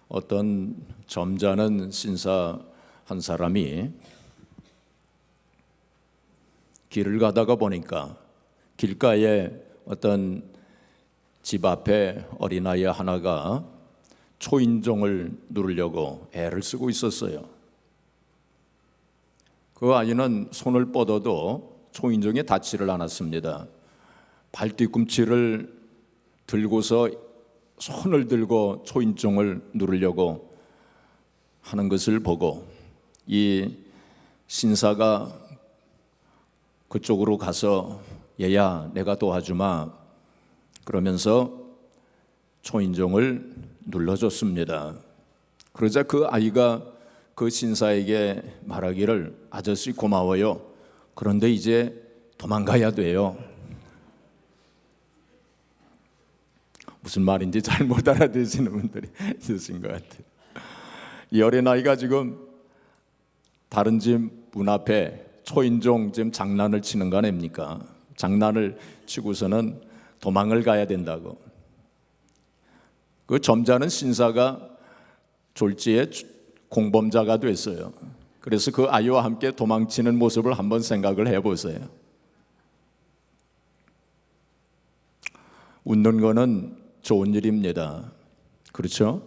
어떤 점잖은 신사 한 사람이 길을 가다가 보니까 길가에 어떤 집 앞에 어린아이 하나가 초인종을 누르려고 애를 쓰고 있었어요. 그 아이는 손을 뻗어도 초인종에 닿지를 않았습니다. 발뒤꿈치를 들고서 손을 들고 초인종을 누르려고 하는 것을 보고 이 신사가 그쪽으로 가서 얘야 내가 도와주마 그러면서 초인종을 눌러줬습니다. 그러자 그 아이가 그 신사에게 말하기를 아저씨 고마워요. 그런데 이제 도망가야 돼요. 무슨 말인지 잘 못 알아듣시는 분들이 있으신 것 같아요. 이 어린아이가 지금 다른 집 문 앞에 초인종 지금 장난을 치는 거 아닙니까? 장난을 치고서는 도망을 가야 된다고. 그 점잖은 신사가 졸지에 공범자가 됐어요. 그래서 그 아이와 함께 도망치는 모습을 한번 생각을 해보세요. 웃는 거는 좋은 일입니다. 그렇죠?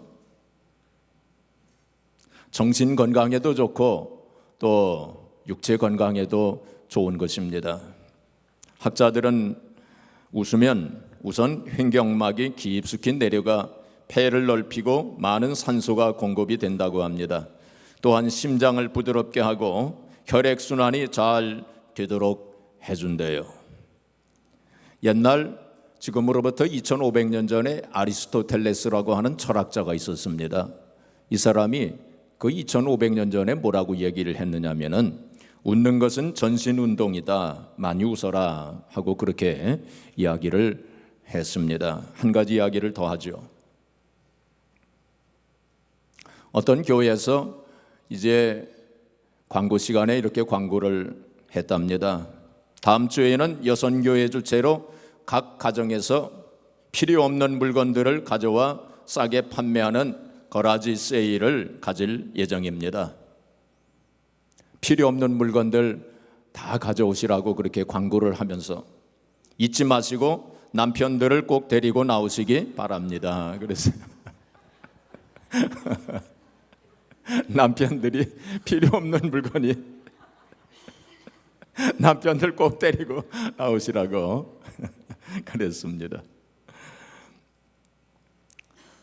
정신 건강에도 좋고 또 육체 건강에도 좋은 것입니다. 학자들은 웃으면 우선 횡격막이 깊숙이 내려가 폐를 넓히고 많은 산소가 공급이 된다고 합니다. 또한 심장을 부드럽게 하고 혈액순환이 잘 되도록 해준대요. 옛날 지금으로부터 2500년 전에 아리스토텔레스라고 하는 철학자가 있었습니다. 이 사람이 그 2500년 전에 뭐라고 얘기를 했느냐면은 웃는 것은 전신운동이다. 많이 웃어라 하고 그렇게 이야기를 했습니다. 한 가지 이야기를 더 하죠. 어떤 교회에서 이제 광고 시간에 이렇게 광고를 했답니다. 다음 주에는 여선교회 주최로 각 가정에서 필요 없는 물건들을 가져와 싸게 판매하는 거라지 세일을 가질 예정입니다. 필요 없는 물건들 다 가져오시라고 그렇게 광고를 하면서 잊지 마시고 남편들을 꼭 데리고 나오시기 바랍니다. 그래서 남편들이 필요 없는 물건이 남편들 꼭 데리고 나오시라고 그랬습니다.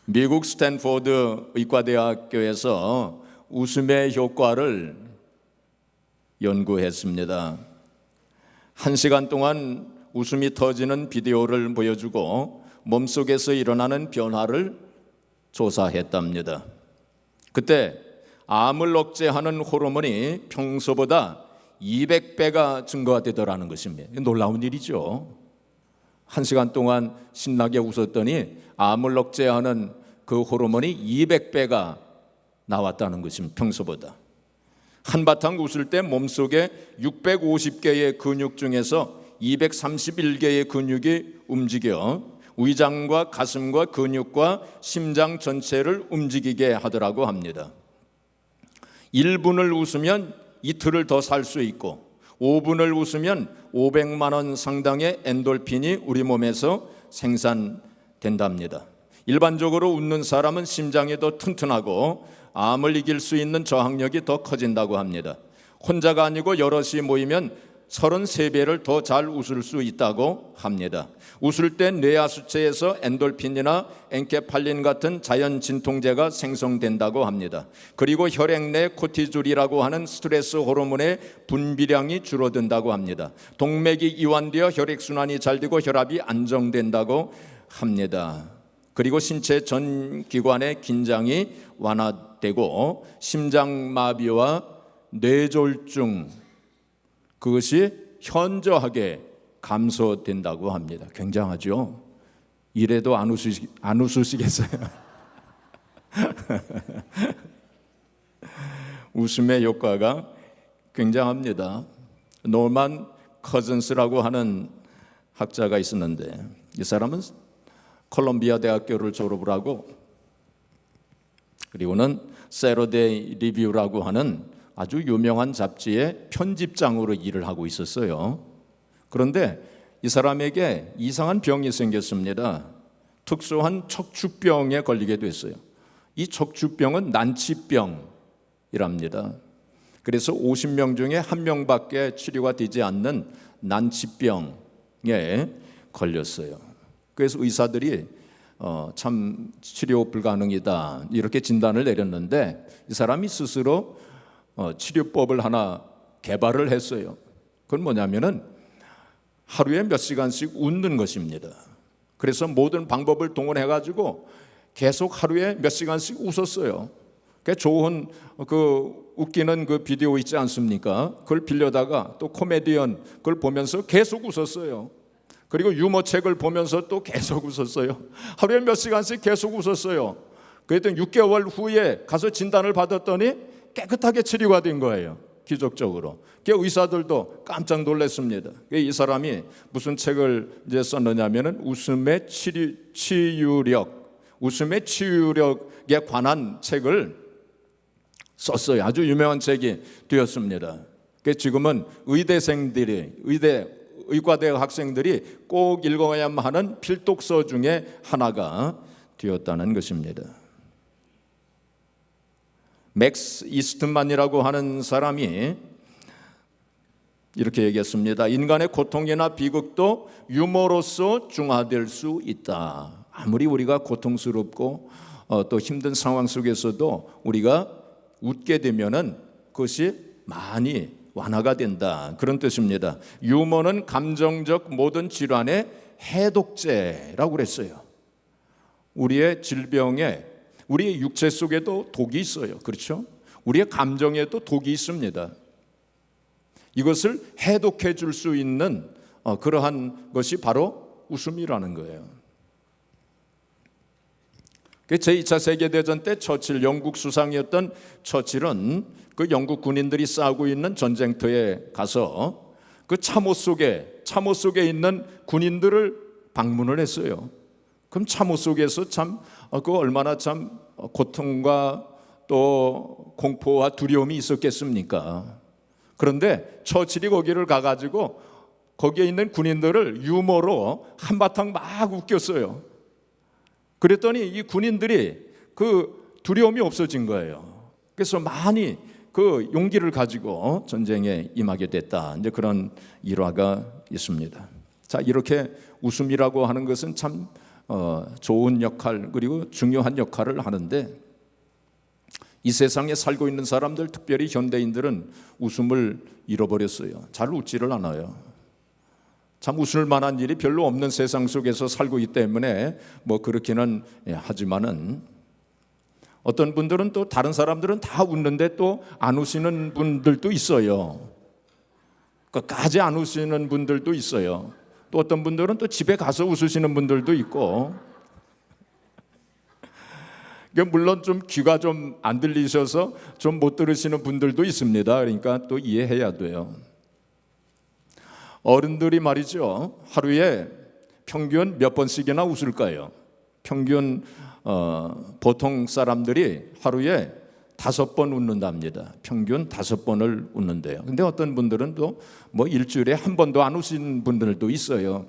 미국 스탠포드 의과대학교에서 웃음의 효과를 연구했습니다. 1시간 동안 웃음이 터지는 비디오를 보여주고 몸속에서 일어나는 변화를 조사했답니다. 그때 암을 억제하는 호르몬이 평소보다 200배가 증가되더라는 것입니다. 놀라운 일이죠. 1시간 동안 신나게 웃었더니 암을 억제하는 그 호르몬이 200배가 나왔다는 것입니다. 평소보다. 한바탕 웃을 때 몸속에 650개의 근육 중에서 231개의 근육이 움직여 위장과 가슴과 근육과 심장 전체를 움직이게 하더라고 합니다. 1분을 웃으면 이틀을 더 살 수 있고 5분을 웃으면 500만 원 상당의 엔돌핀이 우리 몸에서 생산된답니다. 일반적으로 웃는 사람은 심장이 더 튼튼하고 암을 이길 수 있는 저항력이 더 커진다고 합니다. 혼자가 아니고 여럿이 모이면 33배를 더 잘 웃을 수 있다고 합니다. 웃을 때 뇌하수체에서 엔돌핀이나 엔케팔린 같은 자연 진통제가 생성된다고 합니다. 그리고 혈액 내 코티졸이라고 하는 스트레스 호르몬의 분비량이 줄어든다고 합니다. 동맥이 이완되어 혈액순환이 잘 되고 혈압이 안정된다고 합니다. 그리고 신체 전 기관의 긴장이 완화되고 심장마비와 뇌졸중 그것이 현저하게 감소된다고 합니다. 굉장하죠? 이래도 안 웃으시겠어요? 웃음의 효과가 굉장합니다. 노만 커즌스라고 하는 학자가 있었는데 이 사람은 콜롬비아 대학교를 졸업을 하고 그리고는 세러데이 리뷰라고 하는 아주 유명한 잡지의 편집장으로 일을 하고 있었어요. 그런데 이 사람에게 이상한 병이 생겼습니다. 특수한 척추병에 걸리게 됐어요. 이 척추병은 난치병이랍니다. 그래서 50명 중에 1명밖에 치료가 되지 않는 난치병에 걸렸어요. 그래서 의사들이 참 치료 불가능이다 이렇게 진단을 내렸는데 이 사람이 스스로 치료법을 하나 개발을 했어요. 그건 뭐냐면은 하루에 몇 시간씩 웃는 것입니다. 그래서 모든 방법을 동원해가지고 계속 하루에 몇 시간씩 웃었어요. 좋은 웃기는 비디오 있지 않습니까? 그걸 빌려다가 또 코미디언 그걸 보면서 계속 웃었어요. 그리고 유머책을 보면서 또 계속 웃었어요. 하루에 몇 시간씩 계속 웃었어요. 그랬더니 6개월 후에 가서 진단을 받았더니 깨끗하게 치료가 된 거예요. 기적적으로. 의사들도 깜짝 놀랐습니다. 이 사람이 무슨 책을 이제 썼느냐면은 웃음의 치유력에 관한 책을 썼어요. 아주 유명한 책이 되었습니다. 지금은 의과대학 학생들이 꼭 읽어야만 하는 필독서 중에 하나가 되었다는 것입니다. 맥스 이스트만이라고 하는 사람이 이렇게 얘기했습니다. 인간의 고통이나 비극도 유머로서 중화될 수 있다. 아무리 우리가 고통스럽고 또 힘든 상황 속에서도 우리가 웃게 되면은 그것이 많이 완화가 된다. 그런 뜻입니다. 유머는 감정적 모든 질환의 해독제라고 그랬어요. 우리의 질병에 우리의 육체 속에도 독이 있어요. 그렇죠? 우리의 감정에도 독이 있습니다. 이것을 해독해 줄 수 있는 그러한 것이 바로 웃음이라는 거예요. 제2차 세계대전 때 처칠, 영국 수상이었던 처칠은 그 영국 군인들이 싸우고 있는 전쟁터에 가서 그 참호 속에 있는 군인들을 방문을 했어요. 그럼 참호 속에서 그 얼마나 참 고통과 또 공포와 두려움이 있었겠습니까? 그런데 처칠이 거기를 가가지고 거기에 있는 군인들을 유머로 한바탕 막 웃겼어요. 그랬더니 이 군인들이 그 두려움이 없어진 거예요. 그래서 많이 그 용기를 가지고 전쟁에 임하게 됐다. 이제 그런 일화가 있습니다. 자, 이렇게 웃음이라고 하는 것은 참 좋은 역할 그리고 중요한 역할을 하는데 이 세상에 살고 있는 사람들, 특별히 현대인들은 웃음을 잃어버렸어요. 잘 웃지를 않아요. 참 웃을 만한 일이 별로 없는 세상 속에서 살고 있기 때문에 그렇기는 하지만은 어떤 분들은 또 다른 사람들은 다 웃는데 또 안 웃으시는 분들도 있어요. 끝까지 안 웃으시는 분들도 있어요. 또 어떤 분들은 또 집에 가서 웃으시는 분들도 있고, 물론 좀 귀가 좀 안 들리셔서 좀 못 들으시는 분들도 있습니다. 그러니까 또 이해해야 돼요. 어른들이 말이죠, 하루에 평균 몇 번씩이나 웃을까요? 평균 보통 사람들이 하루에 5번 웃는답니다. 평균 5번을 웃는데요. 근데 어떤 분들은 또 일주일에 한 번도 안 웃으신 분들도 있어요.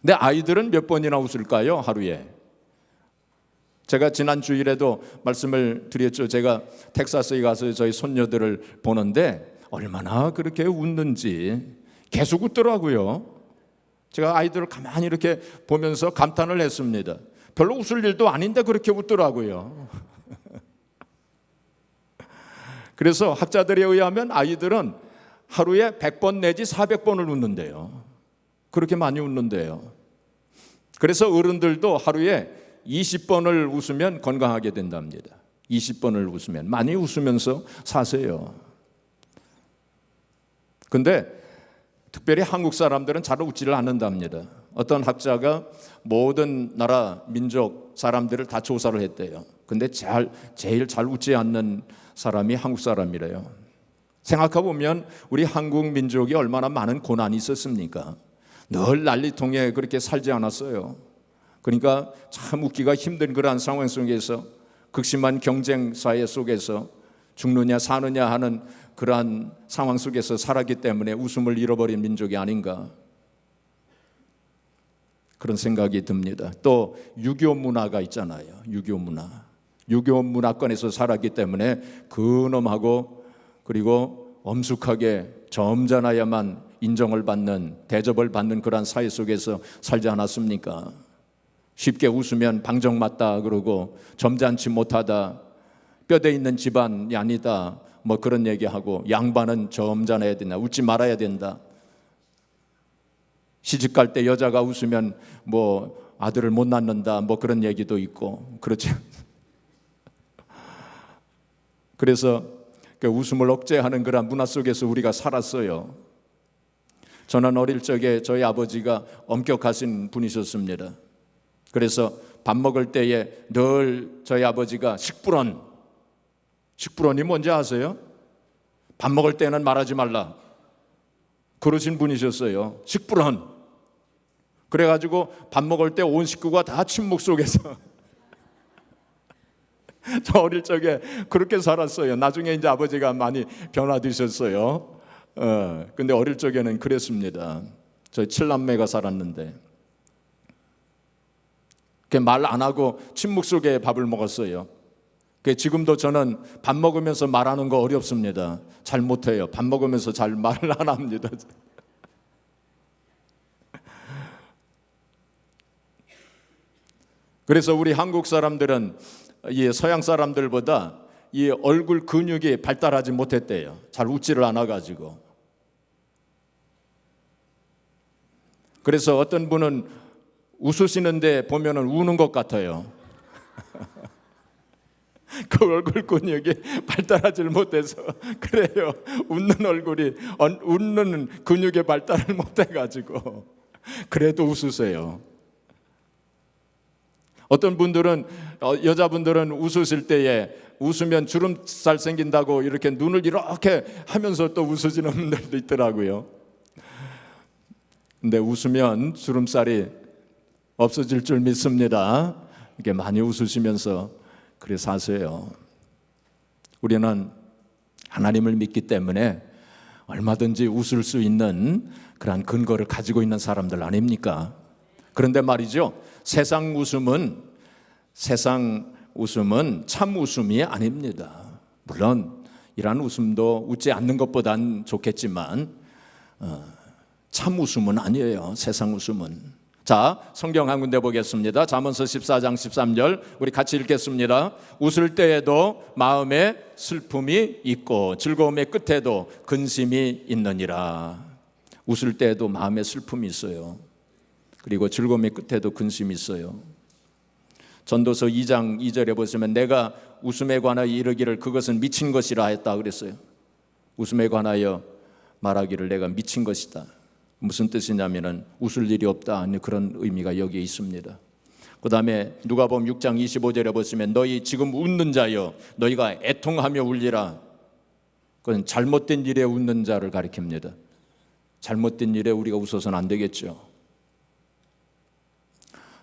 근데 아이들은 몇 번이나 웃을까요? 하루에? 제가 지난 주일에도 말씀을 드렸죠. 제가 텍사스에 가서 저희 손녀들을 보는데 얼마나 그렇게 웃는지 계속 웃더라고요. 제가 아이들을 가만히 이렇게 보면서 감탄을 했습니다. 별로 웃을 일도 아닌데 그렇게 웃더라고요. 그래서 학자들에 의하면 아이들은 하루에 100번 내지 400번을 웃는데요. 그렇게 많이 웃는데요. 그래서 어른들도 하루에 20번을 웃으면 건강하게 된답니다. 20번을 웃으면. 많이 웃으면서 사세요. 근데 특별히 한국 사람들은 잘 웃지를 않는답니다. 어떤 학자가 모든 나라 민족 사람들을 다 조사를 했대요. 근데 제일 잘 웃지 않는 사람이 한국 사람이래요. 생각해 보면 우리 한국 민족이 얼마나 많은 고난이 있었습니까? 늘 난리통에 그렇게 살지 않았어요. 그러니까 참 웃기가 힘든 그러한 상황 속에서, 극심한 경쟁 사회 속에서 죽느냐 사느냐 하는 그러한 상황 속에서 살았기 때문에 웃음을 잃어버린 민족이 아닌가, 그런 생각이 듭니다. 또 유교 문화가 있잖아요. 유교 문화. 유교 문화권에서 살았기 때문에 근엄하고 그리고 엄숙하게 점잖아야만 인정을 받는, 대접을 받는 그러한 사회 속에서 살지 않았습니까? 쉽게 웃으면 방정 맞다 그러고, 점잖지 못하다, 뼈대 있는 집안이 아니다, 뭐 그런 얘기하고, 양반은 점잖아야 된다, 웃지 말아야 된다. 시집갈 때 여자가 웃으면 뭐 아들을 못 낳는다, 뭐 그런 얘기도 있고, 그렇죠. 그래서 그 웃음을 억제하는 그런 문화 속에서 우리가 살았어요. 저는 어릴 적에 저희 아버지가 엄격하신 분이셨습니다. 그래서 밥 먹을 때에 늘 저희 아버지가 식불언이 뭔지 아세요? 밥 먹을 때는 말하지 말라, 그러신 분이셨어요. 식불언. 그래가지고 밥 먹을 때 온 식구가 다 침묵 속에서 저 어릴 적에 그렇게 살았어요. 나중에 이제 아버지가 많이 변화되셨어요. 근데 어릴 적에는 그랬습니다. 저희 7남매가 살았는데 말 안 하고 침묵 속에 밥을 먹었어요. 지금도 저는 밥 먹으면서 말하는 거 어렵습니다. 잘 못해요. 밥 먹으면서 잘 말을 안 합니다. 그래서 우리 한국 사람들은 이 서양 사람들보다 이 얼굴 근육이 발달하지 못했대요. 잘 웃지를 않아가지고. 그래서 어떤 분은 웃으시는데 보면은 우는 것 같아요. 그 얼굴 근육이 발달하지를 못해서 그래요. 웃는 근육의 발달을 못해가지고 그래도 웃으세요. 어떤 분들은, 여자분들은 웃으실 때에 웃으면 주름살 생긴다고 이렇게 눈을 이렇게 하면서 또 웃으시는 분들도 있더라고요. 근데 웃으면 주름살이 없어질 줄 믿습니다. 이렇게 많이 웃으시면서 그래 사세요. 우리는 하나님을 믿기 때문에 얼마든지 웃을 수 있는 그러한 근거를 가지고 있는 사람들 아닙니까? 그런데 말이죠, 세상 웃음은 참 웃음이 아닙니다. 물론 이러한 웃음도 웃지 않는 것보단 좋겠지만 참 웃음은 아니에요. 세상 웃음은. 자, 성경 한 군데 보겠습니다. 잠언서 14장 13절 우리 같이 읽겠습니다. 웃을 때에도 마음에 슬픔이 있고 즐거움의 끝에도 근심이 있느니라. 웃을 때에도 마음에 슬픔이 있어요. 그리고 즐거움의 끝에도 근심이 있어요. 전도서 2장 2절에 보시면 내가 웃음에 관하여 이르기를 그것은 미친 것이라 했다 그랬어요. 웃음에 관하여 말하기를 내가 미친 것이다. 무슨 뜻이냐면은 웃을 일이 없다 하는 그런 의미가 여기에 있습니다. 그 다음에 누가복음 6장 25절에 보시면 너희 지금 웃는 자여 너희가 애통하며 울리라. 그건 잘못된 일에 웃는 자를 가리킵니다. 잘못된 일에 우리가 웃어서는 안 되겠죠.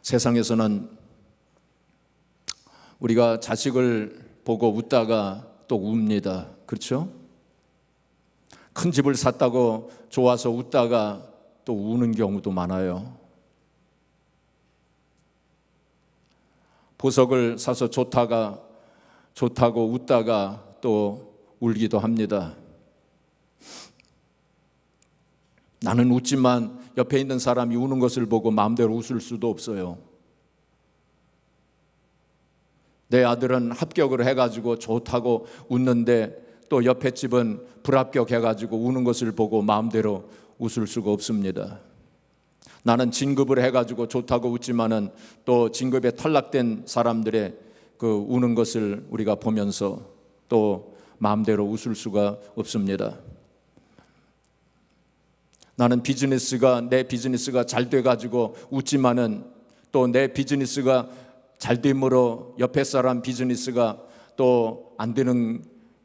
세상에서는 우리가 자식을 보고 웃다가 또 웁니다. 그렇죠? 큰 집을 샀다고 좋아서 웃다가 또 우는 경우도 많아요. 보석을 사서 좋다고 웃다가 또 울기도 합니다. 나는 웃지만 옆에 있는 사람이 우는 것을 보고 마음대로 웃을 수도 없어요. 내 아들은 합격을 해가지고 좋다고 웃는데 또 옆에 집은 불합격해가지고 우는 것을 보고 마음대로 웃을 수가 없습니다. 나는 진급을 해가지고 좋다고 웃지만은 또 진급에 탈락된 사람들의 그 우는 것을 우리가 보면서 또 마음대로 웃을 수가 없습니다. 나는 내 비즈니스가 잘 돼가지고 웃지만은 또 내 비즈니스가 잘 됨으로 옆에 사람 비즈니스가 또 안 되는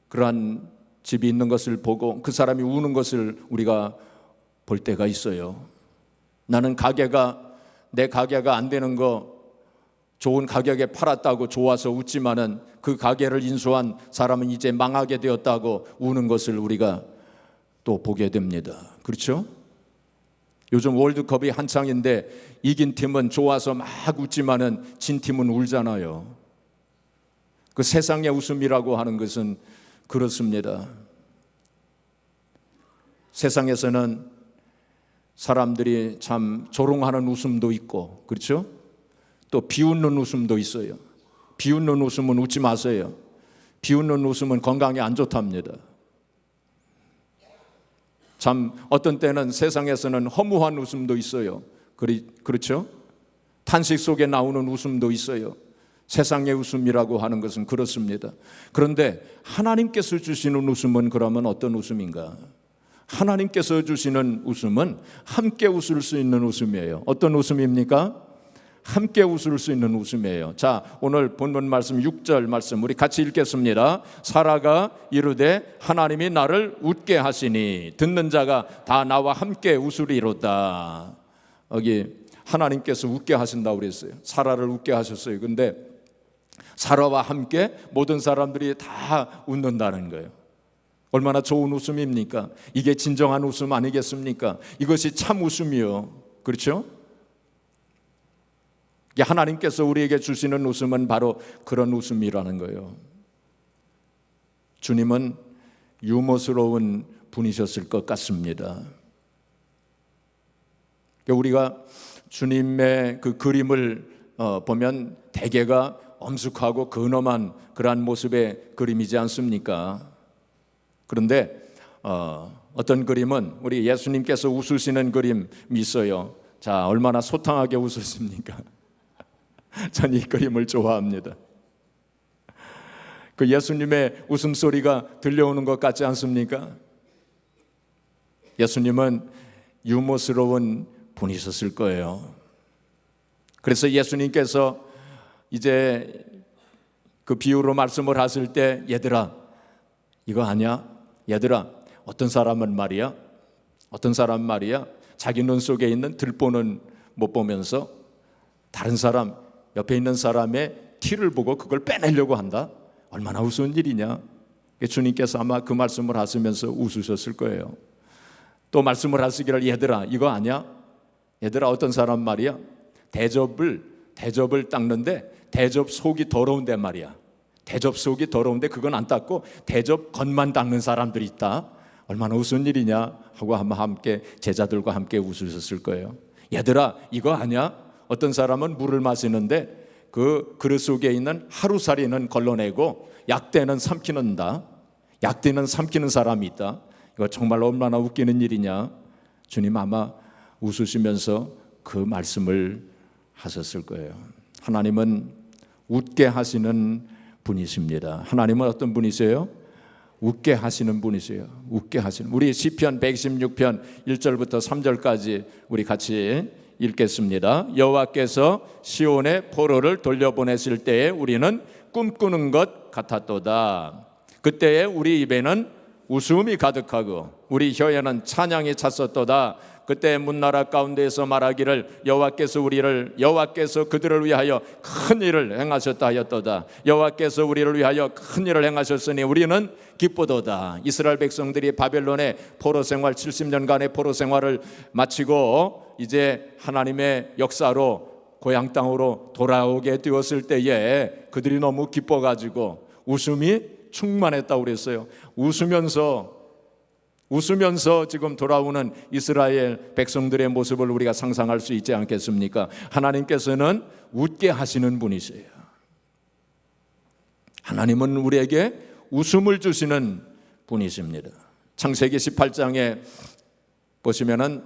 그러한 집이 있는 것을 보고 그 사람이 우는 것을 우리가 볼 때가 있어요. 나는 내 가게가 안 되는 거 좋은 가격에 팔았다고 좋아서 웃지만은 그 가게를 인수한 사람은 이제 망하게 되었다고 우는 것을 우리가 또 보게 됩니다. 그렇죠? 요즘 월드컵이 한창인데 이긴 팀은 좋아서 막 웃지만은 진 팀은 울잖아요. 그 세상의 웃음이라고 하는 것은 그렇습니다. 세상에서는 사람들이 참 조롱하는 웃음도 있고, 그렇죠? 또 비웃는 웃음도 있어요. 비웃는 웃음은 웃지 마세요. 비웃는 웃음은 건강에 안 좋답니다. 참 어떤 때는 세상에서는 허무한 웃음도 있어요. 그렇죠? 탄식 속에 나오는 웃음도 있어요. 세상의 웃음이라고 하는 것은 그렇습니다. 그런데 하나님께서 주시는 웃음은 그러면 어떤 웃음인가? 하나님께서 주시는 웃음은 함께 웃을 수 있는 웃음이에요. 어떤 웃음입니까? 함께 웃을 수 있는 웃음이에요. 자, 오늘 본문 말씀 6절 말씀 우리 같이 읽겠습니다. 사라가 이르되 하나님이 나를 웃게 하시니 듣는 자가 다 나와 함께 웃으리로다. 여기 하나님께서 웃게 하신다고 그랬어요. 사라를 웃게 하셨어요. 근데 사라와 함께 모든 사람들이 다 웃는다는 거예요. 얼마나 좋은 웃음입니까? 이게 진정한 웃음 아니겠습니까? 이것이 참 웃음이요. 그렇죠? 하나님께서 우리에게 주시는 웃음은 바로 그런 웃음이라는 거예요. 주님은 유머스러운 분이셨을 것 같습니다. 우리가 주님의 그 그림을 보면 대개가 엄숙하고 근엄한 그러한 모습의 그림이지 않습니까? 그런데 어떤 그림은 우리 예수님께서 웃으시는 그림이 있어요. 자, 얼마나 소탕하게 웃으십니까? 전 이 그림을 좋아합니다. 그 예수님의 웃음소리가 들려오는 것 같지 않습니까? 예수님은 유머스러운 분이셨을 거예요. 그래서 예수님께서 이제 그 비유로 말씀을 하실 때 얘들아 이거 아냐? 얘들아 어떤 사람은 말이야 자기 눈 속에 있는 들보는 못 보면서 다른 사람 옆에 있는 사람의 티를 보고 그걸 빼내려고 한다? 얼마나 우스운 일이냐? 주님께서 아마 그 말씀을 하시면서 웃으셨을 거예요. 또 말씀을 하시기를 얘들아 이거 아냐? 얘들아 어떤 사람 말이야 대접을 닦는데 대접 속이 더러운데 말이야. 대접 속이 더러운데 그건 안 닦고 대접 겉만 닦는 사람들이 있다. 얼마나 우스운 일이냐 하고 함께 제자들과 함께 웃으셨을 거예요. 얘들아 이거 아냐? 어떤 사람은 물을 마시는데 그 그릇 속에 있는 하루살이는 걸러내고 약대는 삼키는다. 약대는 삼키는 사람이 있다. 이거 정말 얼마나 웃기는 일이냐. 주님 아마 웃으시면서 그 말씀을 하셨을 거예요. 하나님은 웃게 하시는 분이십니다. 하나님은 어떤 분이세요? 웃게 하시는 분이세요. 웃게 하시는. 우리 시편 116편 1절부터 3절까지 우리 같이 읽겠습니다. 여호와께서 시온의 포로를 돌려보내실 때에 우리는 꿈꾸는 것 같았도다. 그때에 우리 입에는 웃음이 가득하고 우리 혀에는 찬양이 찼었도다. 그때 문나라 가운데에서 말하기를 여호와께서 그들을 위하여 큰 일을 행하셨다 하였도다. 여호와께서 우리를 위하여 큰 일을 행하셨으니 우리는 기쁘도다. 이스라엘 백성들이 바벨론의 포로 생활 70년간의 포로 생활을 마치고 이제 하나님의 역사로 고향 땅으로 돌아오게 되었을 때에 그들이 너무 기뻐가지고 웃음이 충만했다고 그랬어요. 웃으면서 지금 돌아오는 이스라엘 백성들의 모습을 우리가 상상할 수 있지 않겠습니까? 하나님께서는 웃게 하시는 분이세요. 하나님은 우리에게 웃음을 주시는 분이십니다. 창세기 18장에 보시면은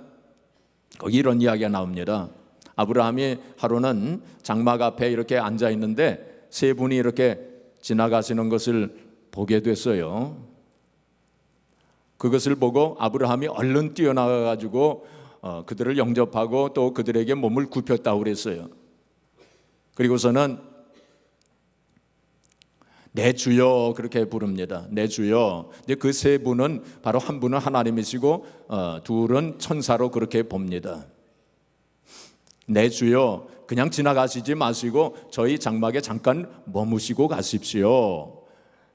거기 이런 이야기가 나옵니다. 아브라함이 하루는 장막 앞에 이렇게 앉아 있는데 세 분이 이렇게 지나가시는 것을 보게 됐어요. 그것을 보고 아브라함이 얼른 뛰어나가 가지고 그들을 영접하고 또 그들에게 몸을 굽혔다고 그랬어요. 그리고서는 내 주여 그렇게 부릅니다. 내 주여. 근데 그 세 분은 바로 한 분은 하나님이시고 둘은 천사로 그렇게 봅니다. 내 주여 그냥 지나가시지 마시고 저희 장막에 잠깐 머무시고 가십시오.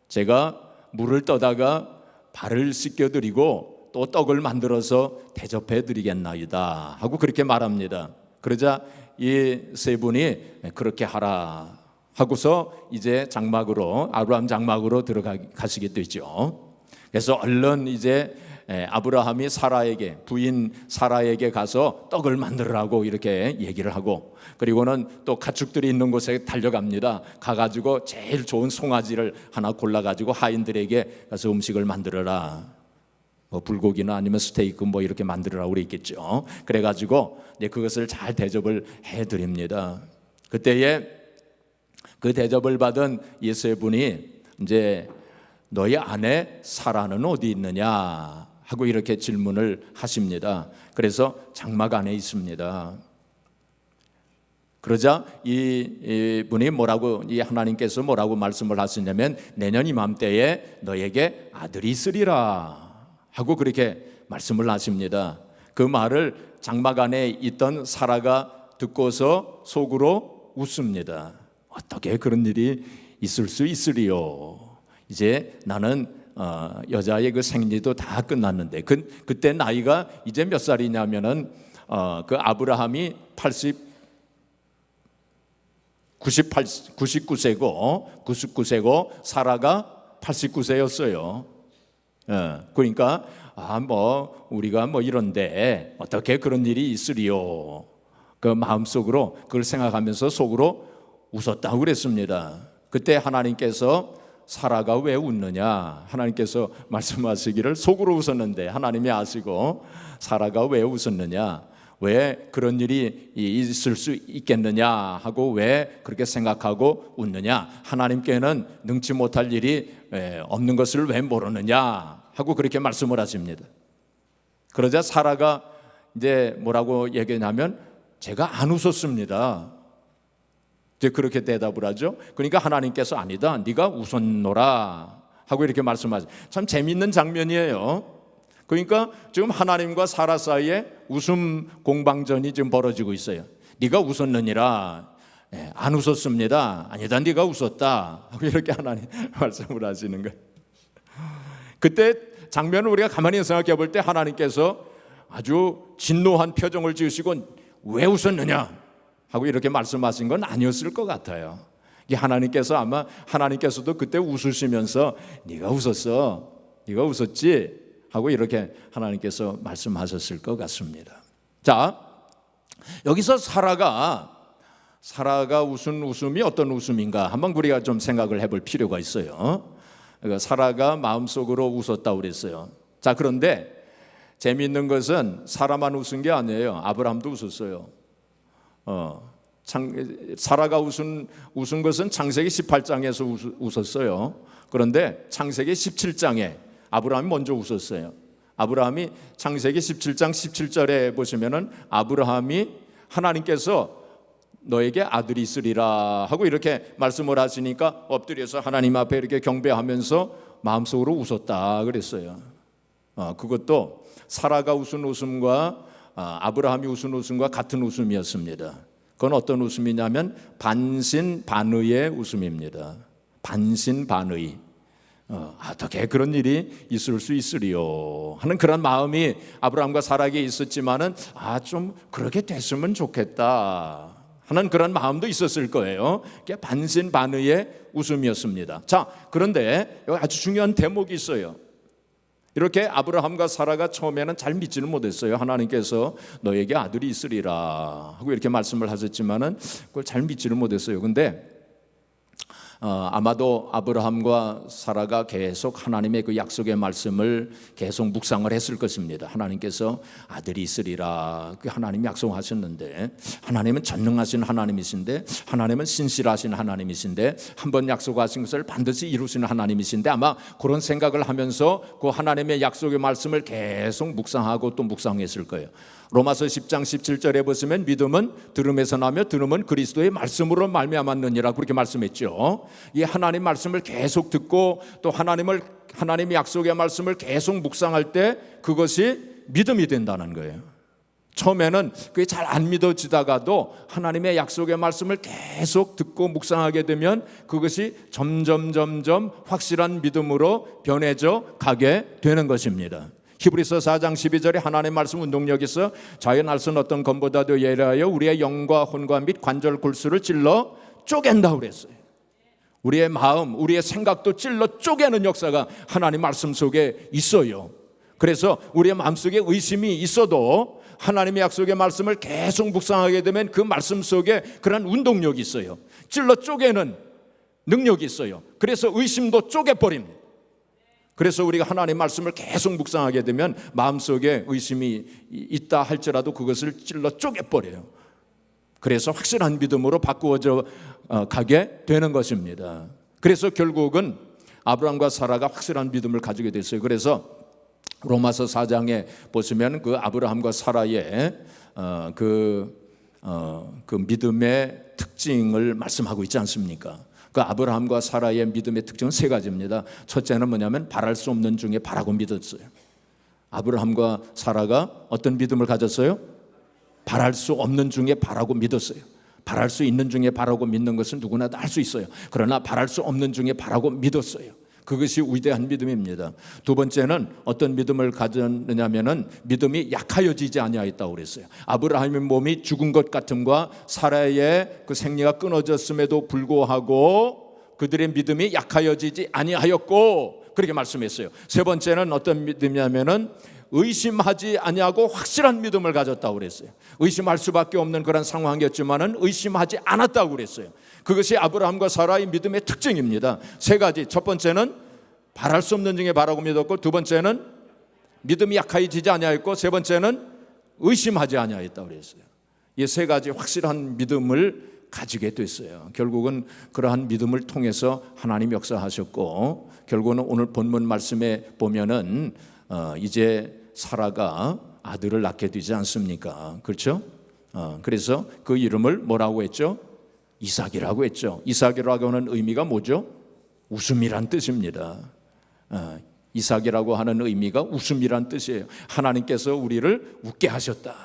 제가 물을 떠다가 발을 씻겨드리고 또 떡을 만들어서 대접해드리겠나이다 하고 그렇게 말합니다. 그러자 이 세 분이 그렇게 하라 하고서 이제 장막으로, 아브라함 장막으로 들어가시게 되죠. 그래서 얼른 이제 아브라함이 사라에게, 부인 사라에게 가서 떡을 만들으라고 이렇게 얘기를 하고, 그리고는 또 가축들이 있는 곳에 달려갑니다. 가가지고 제일 좋은 송아지를 하나 골라가지고 하인들에게 가서 음식을 만들어라, 뭐 불고기나 아니면 스테이크 뭐 이렇게 만들으라고 그랬겠죠. 그래가지고 이제 그것을 잘 대접을 해드립니다. 그때에 그 대접을 받은 이 세 분이 이제 너희 아내 사라는 어디 있느냐 하고 이렇게 질문을 하십니다. 그래서 장막 안에 있습니다. 그러자 이 분이 뭐라고, 이 하나님께서 뭐라고 말씀을 하시냐면 내년 이맘때에 너에게 아들이 있으리라 하고 그렇게 말씀을 하십니다. 그 말을 장막 안에 있던 사라가 듣고서 속으로 웃습니다. 어떻게 그런 일이 있을 수 있으리요? 이제 나는 여자의 그 생리도 다 끝났는데 그때 나이가 이제 몇 살이냐면은 그 아브라함이 99세고 사라가 89세였어요. 그러니까 뭐 우리가 뭐 이런데 어떻게 그런 일이 있으리요? 그 마음속으로 그걸 생각하면서 속으로 웃었다고 그랬습니다. 그때 하나님께서 사라가 왜 웃느냐, 하나님께서 말씀하시기를 속으로 웃었는데 하나님이 아시고 사라가 왜 웃었느냐, 왜 그런 일이 있을 수 있겠느냐 하고 왜 그렇게 생각하고 웃느냐, 하나님께는 능치 못할 일이 없는 것을 왜 모르느냐 하고 그렇게 말씀을 하십니다. 그러자 사라가 이제 뭐라고 얘기하냐면 제가 안 웃었습니다. 이제 그렇게 대답을 하죠. 그러니까 하나님께서 아니다, 네가 웃었노라 하고 이렇게 말씀하죠. 참 재미있는 장면이에요. 그러니까 지금 하나님과 사라 사이에 웃음 공방전이 지금 벌어지고 있어요. 네가 웃었느니라, 안 웃었습니다. 아니다, 네가 웃었다 하고 이렇게 하나님 말씀을 하시는 거예요. 그때 장면을 우리가 가만히 생각해 볼 때 하나님께서 아주 진노한 표정을 지으시고 왜 웃었느냐 하고 이렇게 말씀하신 건 아니었을 것 같아요. 이게 하나님께서 아마 하나님께서도 그때 웃으시면서 네가 웃었어, 네가 웃었지 하고 이렇게 하나님께서 말씀하셨을 것 같습니다. 자, 여기서 사라가 웃은 웃음이 어떤 웃음인가 한번 우리가 좀 생각을 해볼 필요가 있어요. 그러니까 사라가 마음속으로 웃었다고 그랬어요. 자, 그런데 재미있는 것은 사라만 웃은 게 아니에요. 아브라함도 웃었어요. 사라가 웃은 것은 창세기 18장에서 웃었어요. 그런데 창세기 17장에 아브라함이 먼저 웃었어요. 아브라함이 창세기 17장 17절에 보시면은 아브라함이 하나님께서 너에게 아들이 있으리라 하고 이렇게 말씀을 하시니까 엎드려서 하나님 앞에 이렇게 경배하면서 마음속으로 웃었다 그랬어요. 그것도 사라가 웃은 웃음과 아브라함이 웃은 웃음과 같은 웃음이었습니다. 그건 어떤 웃음이냐면 반신반의의 웃음입니다. 반신반의. 어떻게 그런 일이 있을 수 있으리요 하는 그런 마음이 아브라함과 사라에게 있었지만은 좀 그렇게 됐으면 좋겠다 하는 그런 마음도 있었을 거예요. 그게 반신반의의 웃음이었습니다. 자, 그런데 여기 아주 중요한 대목이 있어요. 이렇게 아브라함과 사라가 처음에는 잘 믿지는 못했어요. 하나님께서 너에게 아들이 있으리라 하고 이렇게 말씀을 하셨지만은 그걸 잘 믿지는 못했어요. 근데 아마도 아브라함과 사라가 계속 하나님의 그 약속의 말씀을 계속 묵상을 했을 것입니다. 하나님께서 아들이 있으리라 그 하나님이 약속하셨는데, 하나님은 전능하신 하나님이신데, 하나님은 신실하신 하나님이신데, 한번 약속하신 것을 반드시 이루시는 하나님이신데, 아마 그런 생각을 하면서 그 하나님의 약속의 말씀을 계속 묵상하고 또 묵상했을 거예요. 로마서 10장 17절에 보시면 믿음은 들음에서 나며 들음은 그리스도의 말씀으로 말미암았느니라 그렇게 말씀했죠. 이 하나님 말씀을 계속 듣고 또 하나님의 약속의 말씀을 계속 묵상할 때 그것이 믿음이 된다는 거예요. 처음에는 그게 잘 안 믿어지다가도 하나님의 약속의 말씀을 계속 듣고 묵상하게 되면 그것이 점점 확실한 믿음으로 변해져 가게 되는 것입니다. 히브리서 4장 12절에 하나님의 말씀 운동력에서 자의 날선 어떤 검보다도 예리하여 우리의 영과 혼과 및 관절 골수를 찔러 쪼갠다고 그랬어요. 우리의 마음, 우리의 생각도 찔러 쪼개는 역사가 하나님 말씀 속에 있어요. 그래서 우리의 마음속에 의심이 있어도 하나님의 약속의 말씀을 계속 묵상하게 되면 그 말씀 속에 그런 운동력이 있어요. 찔러 쪼개는 능력이 있어요. 그래서 의심도 쪼개버립니다. 그래서 우리가 하나님의 말씀을 계속 묵상하게 되면 마음속에 의심이 있다 할지라도 그것을 찔러 쪼개버려요. 그래서 확실한 믿음으로 바꾸어져 가게 되는 것입니다. 그래서 결국은 아브라함과 사라가 확실한 믿음을 가지게 됐어요. 그래서 로마서 4장에 보시면 그 아브라함과 사라의 그 믿음의 특징을 말씀하고 있지 않습니까? 그 아브라함과 사라의 믿음의 특징은 세 가지입니다. 첫째는 뭐냐면 바랄 수 없는 중에 바라고 믿었어요. 아브라함과 사라가 어떤 믿음을 가졌어요? 바랄 수 없는 중에 바라고 믿었어요. 바랄 수 있는 중에 바라고 믿는 것은 누구나 다 할 수 있어요. 그러나 바랄 수 없는 중에 바라고 믿었어요. 그것이 위대한 믿음입니다. 두 번째는 어떤 믿음을 가졌느냐면은 믿음이 약하여지지 아니하였다고 그랬어요. 아브라함의 몸이 죽은 것 같음과 사라의 그 생리가 끊어졌음에도 불구하고 그들의 믿음이 약하여지지 아니하였고 그렇게 말씀했어요. 세 번째는 어떤 믿음이냐면은 의심하지 아니하고 확실한 믿음을 가졌다고 그랬어요. 의심할 수밖에 없는 그런 상황이었지만은 의심하지 않았다고 그랬어요. 그것이 아브라함과 사라의 믿음의 특징입니다. 세 가지. 첫 번째는 바랄 수 없는 중에 바라고 믿었고, 두 번째는 믿음이 약하여지지 아니하였고, 세 번째는 의심하지 아니하였다고 그랬어요. 이 세 가지 확실한 믿음을 가지게 됐어요. 결국은 그러한 믿음을 통해서 하나님 역사하셨고, 결국은 오늘 본문 말씀에 보면은 이제 사라가 아들을 낳게 되지 않습니까? 그렇죠? 그래서 그 이름을 뭐라고 했죠? 이삭이라고 했죠. 이삭이라고 하는 의미가 뭐죠? 웃음이란 뜻입니다. 이삭이라고 하는 의미가 웃음이란 뜻이에요. 하나님께서 우리를 웃게 하셨다.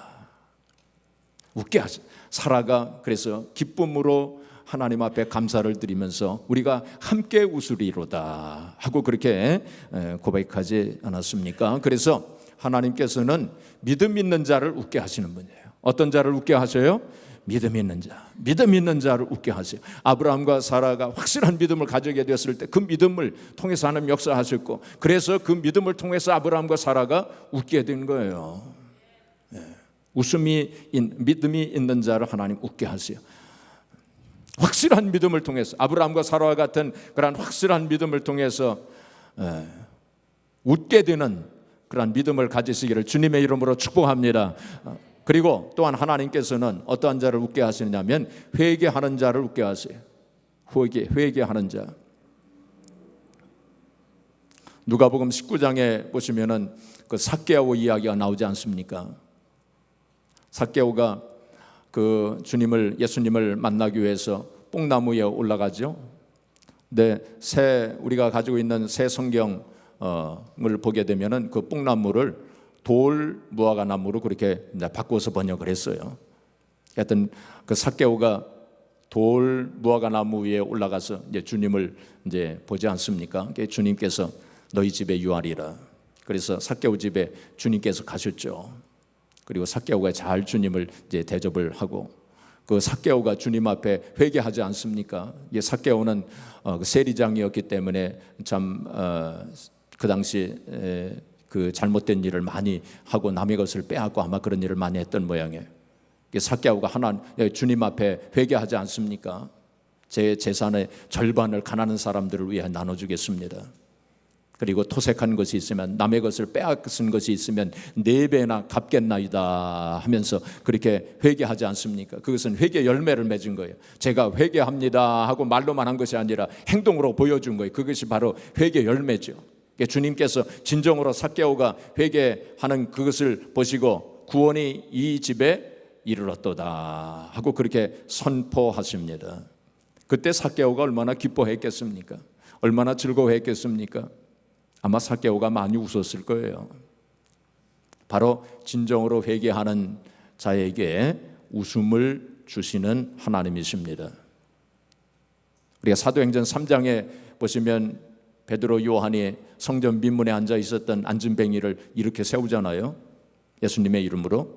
웃게 하셨다. 사라가 그래서 기쁨으로 하나님 앞에 감사를 드리면서 우리가 함께 웃으리로다 하고 그렇게 고백하지 않았습니까? 그래서 하나님께서는 믿음 있는 자를 웃게 하시는 분이에요. 어떤 자를 웃게 하셔요? 믿음 있는 자, 믿음 있는 자를 웃게 하세요. 아브라함과 사라가 확실한 믿음을 가지게 되었을 때 그 믿음을 통해서 하나님 역사하셨고, 그래서 그 믿음을 통해서 아브라함과 사라가 웃게 된 거예요. 믿음이 있는 자를 하나님 웃게 하세요. 확실한 믿음을 통해서 아브라함과 사라와 같은 그런 확실한 믿음을 통해서 웃게 되는 그런 믿음을 가지시기를 주님의 이름으로 축복합니다. 그리고 또한 하나님께서는 어떠한 자를 웃게 하시느냐면 회개하는 자를 웃게 하세요. 회개하는 자. 누가복음 19장에 보시면은 그 삭개오 이야기가 나오지 않습니까? 삭개오가 그 예수님을 만나기 위해서 뽕나무에 올라가죠. 근데 우리가 가지고 있는 새 성경을 보게 되면은 그 뽕나무를 돌 무화과 나무로 그렇게 바꿔서 번역을 했어요. 하여튼 그 삭개오가 돌 무화과 나무 위에 올라가서 이제 주님을 이제 보지 않습니까? 주님께서 너희 집에 유하리라. 그래서 삭개오 집에 주님께서 가셨죠. 그리고 삭개오가 잘 주님을 이제 대접을 하고, 그 삭개오가 주님 앞에 회개하지 않습니까? 삭개오는 세리장이었기 때문에 참 그 당시 그 잘못된 일을 많이 하고 남의 것을 빼앗고 아마 그런 일을 많이 했던 모양이에요. 삭개오가 주님 앞에 회개하지 않습니까? 제 재산의 절반을 가난한 사람들을 위해 나눠주겠습니다. 그리고 토색한 것이 있으면, 남의 것을 빼앗은 것이 있으면 4배나 갚겠나이다 하면서 그렇게 회개하지 않습니까? 그것은 회개 열매를 맺은 거예요. 제가 회개합니다 하고 말로만 한 것이 아니라 행동으로 보여준 거예요. 그것이 바로 회개 열매죠. 주님께서 진정으로 삭개오가 회개하는 그것을 보시고 구원이 이 집에 이르렀도다 하고 그렇게 선포하십니다. 그때 삭개오가 얼마나 기뻐했겠습니까? 얼마나 즐거워했겠습니까? 아마 삭개오가 많이 웃었을 거예요. 바로 진정으로 회개하는 자에게 웃음을 주시는 하나님이십니다. 우리가 사도행전 3장에 보시면 베드로, 요한이 성전 민문에 앉아 있었던 안진뱅이를 이렇게 세우잖아요. 예수님의 이름으로.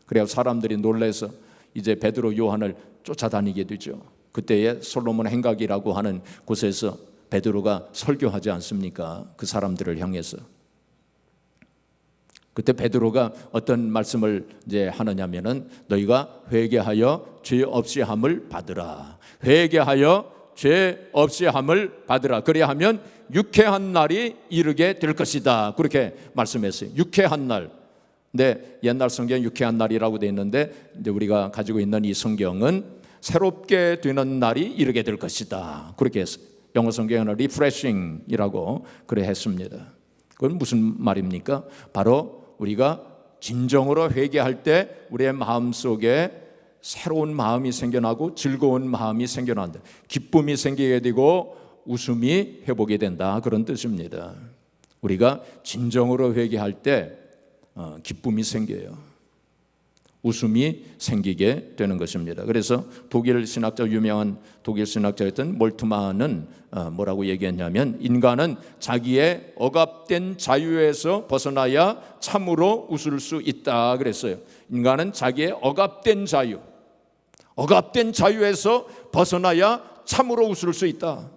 그래야 사람들이 놀라서 이제 베드로, 요한을 쫓아다니게 되죠. 그때에 솔로몬 행각이라고 하는 곳에서 베드로가 설교하지 않습니까? 그 사람들을 향해서. 그때 베드로가 어떤 말씀을 이제 하느냐면은 너희가 회개하여 죄 없이 함을 받으라. 회개하여 죄 없이 함을 받으라. 그래야 하면 유쾌한 날이 이르게 될 것이다. 그렇게 말씀했어요. 유쾌한 날. 근데 옛날 성경 유쾌한 날이라고 되어 있는데 이제 우리가 가지고 있는 이 성경은 새롭게 되는 날이 이르게 될 것이다. 그렇게 했어요. 영어 성경은 리프레싱이라고 그래 했습니다. 그건 무슨 말입니까? 바로 우리가 진정으로 회개할 때 우리의 마음속에 새로운 마음이 생겨나고 즐거운 마음이 생겨난다. 기쁨이 생기게 되고 웃음이 회복이 된다. 그런 뜻입니다. 우리가 진정으로 회개할 때 기쁨이 생겨요. 웃음이 생기게 되는 것입니다. 그래서 독일 신학자, 유명한 독일 신학자였던 몰트만은 뭐라고 얘기했냐면 인간은 자기의 억압된 자유에서 벗어나야 참으로 웃을 수 있다 그랬어요. 인간은 자기의 억압된 자유에서 벗어나야 참으로 웃을 수 있다.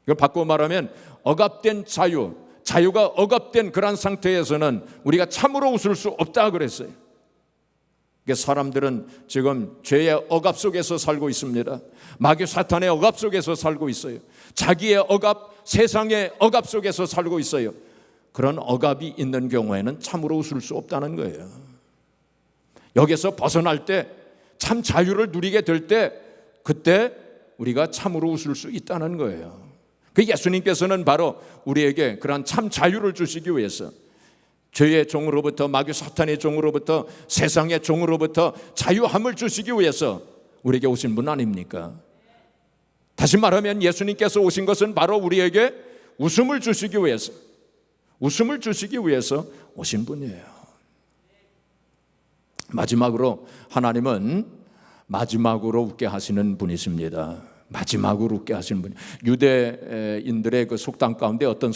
이걸 바꿔 말하면 억압된 자유가 억압된 그런 상태에서는 우리가 참으로 웃을 수 없다 그랬어요. 그러니까 사람들은 지금 죄의 억압 속에서 살고 있습니다. 마귀 사탄의 억압 속에서 살고 있어요. 자기의 억압, 세상의 억압 속에서 살고 있어요. 그런 억압이 있는 경우에는 참으로 웃을 수 없다는 거예요. 여기서 벗어날 때, 참 자유를 누리게 될 때, 그때 우리가 참으로 웃을 수 있다는 거예요. 그 예수님께서는 바로 우리에게 그러한 참 자유를 주시기 위해서 죄의 종으로부터, 마귀 사탄의 종으로부터, 세상의 종으로부터 자유함을 주시기 위해서 우리에게 오신 분 아닙니까? 다시 말하면 예수님께서 오신 것은 바로 우리에게 웃음을 주시기 위해서 오신 분이에요. 마지막으로 하나님은 마지막으로 웃게 하시는 분이십니다. 마지막으로 웃게 하시는 분이 유대인들의 그 속담 가운데 어떤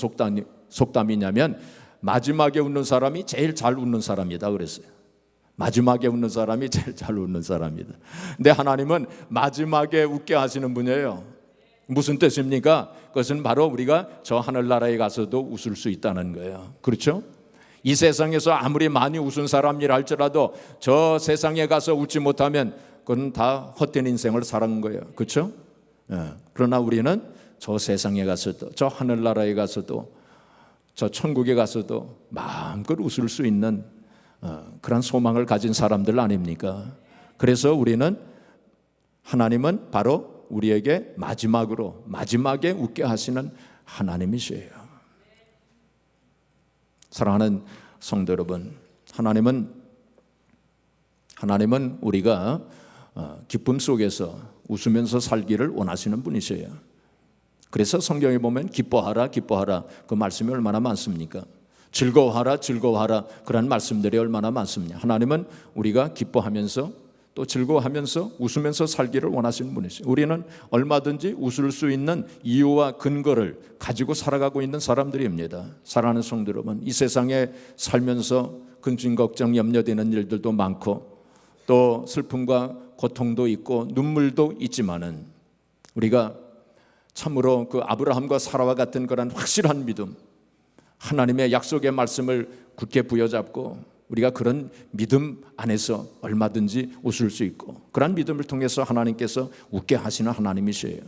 속담이냐면 마지막에 웃는 사람이 제일 잘 웃는 사람이다 그랬어요. 마지막에 웃는 사람이 제일 잘 웃는 사람이다. 근데 하나님은 마지막에 웃게 하시는 분이에요. 무슨 뜻입니까? 그것은 바로 우리가 저 하늘나라에 가서도 웃을 수 있다는 거예요. 그렇죠? 이 세상에서 아무리 많이 웃은 사람이라 할지라도 저 세상에 가서 웃지 못하면 그건 다 헛된 인생을 살은 거예요. 그렇죠? 그러나 우리는 저 세상에 가서도, 저 하늘나라에 가서도, 저 천국에 가서도 마음껏 웃을 수 있는 그런 소망을 가진 사람들 아닙니까? 그래서 하나님은 바로 우리에게 마지막에 웃게 하시는 하나님이시에요. 사랑하는 성도 여러분, 하나님은 우리가 기쁨 속에서 웃으면서 살기를 원하시는 분이세요. 그래서 성경에 보면 기뻐하라 그 말씀이 얼마나 많습니까? 즐거워하라 그런 말씀들이 얼마나 많습니까? 하나님은 우리가 기뻐하면서 또 즐거워하면서 웃으면서 살기를 원하시는 분이세요. 우리는 얼마든지 웃을 수 있는 이유와 근거를 가지고 살아가고 있는 사람들입니다. 사랑하는 성도 여러분, 이 세상에 살면서 근심 걱정 염려되는 일들도 많고 또 슬픔과 고통도 있고 눈물도 있지만은 우리가 참으로 그 아브라함과 사라와 같은 그런 확실한 믿음, 하나님의 약속의 말씀을 굳게 부여잡고 우리가 그런 믿음 안에서 얼마든지 웃을 수 있고 그런 믿음을 통해서 하나님께서 웃게 하시는 하나님이세요.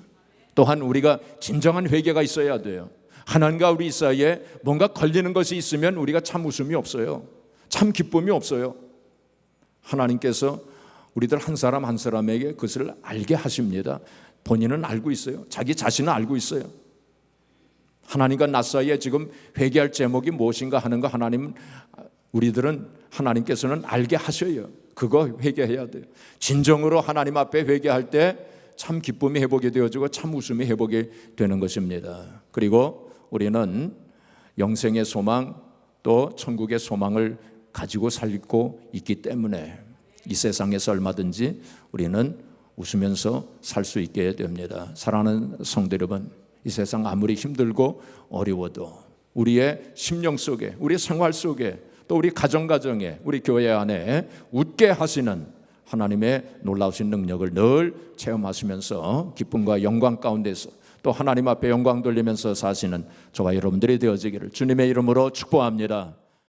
또한 우리가 진정한 회개가 있어야 돼요. 하나님과 우리 사이에 뭔가 걸리는 것이 있으면 우리가 참 웃음이 없어요. 참 기쁨이 없어요. 하나님께서 우리들 한 사람 한 사람에게 그것을 알게 하십니다. 본인은 알고 있어요. 자기 자신은 알고 있어요. 하나님과 나 사이에 지금 회개할 제목이 무엇인가 하는 거 하나님께서는 알게 하셔요. 그거 회개해야 돼요. 진정으로 하나님 앞에 회개할 때 참 기쁨이 회복이 되어지고 참 웃음이 회복이 되는 것입니다. 그리고 우리는 영생의 소망 또 천국의 소망을 가지고 살고 있기 때문에 이 세상에서 얼마든지 우리는 웃으면서 살 수 있게 됩니다. 사랑하는 성도 여러분, 이 세상 아무리 힘들고 어려워도 우리의 심령 속에, 우리 생활 속에, 또 우리 가정에, 우리 교회 안에 웃게 하시는 하나님의 놀라우신 능력을 늘 체험하시면서 기쁨과 영광 가운데서 또 하나님 앞에 영광 돌리면서 사시는 저와 여러분들이 되어지기를 주님의 이름으로 축복합니다.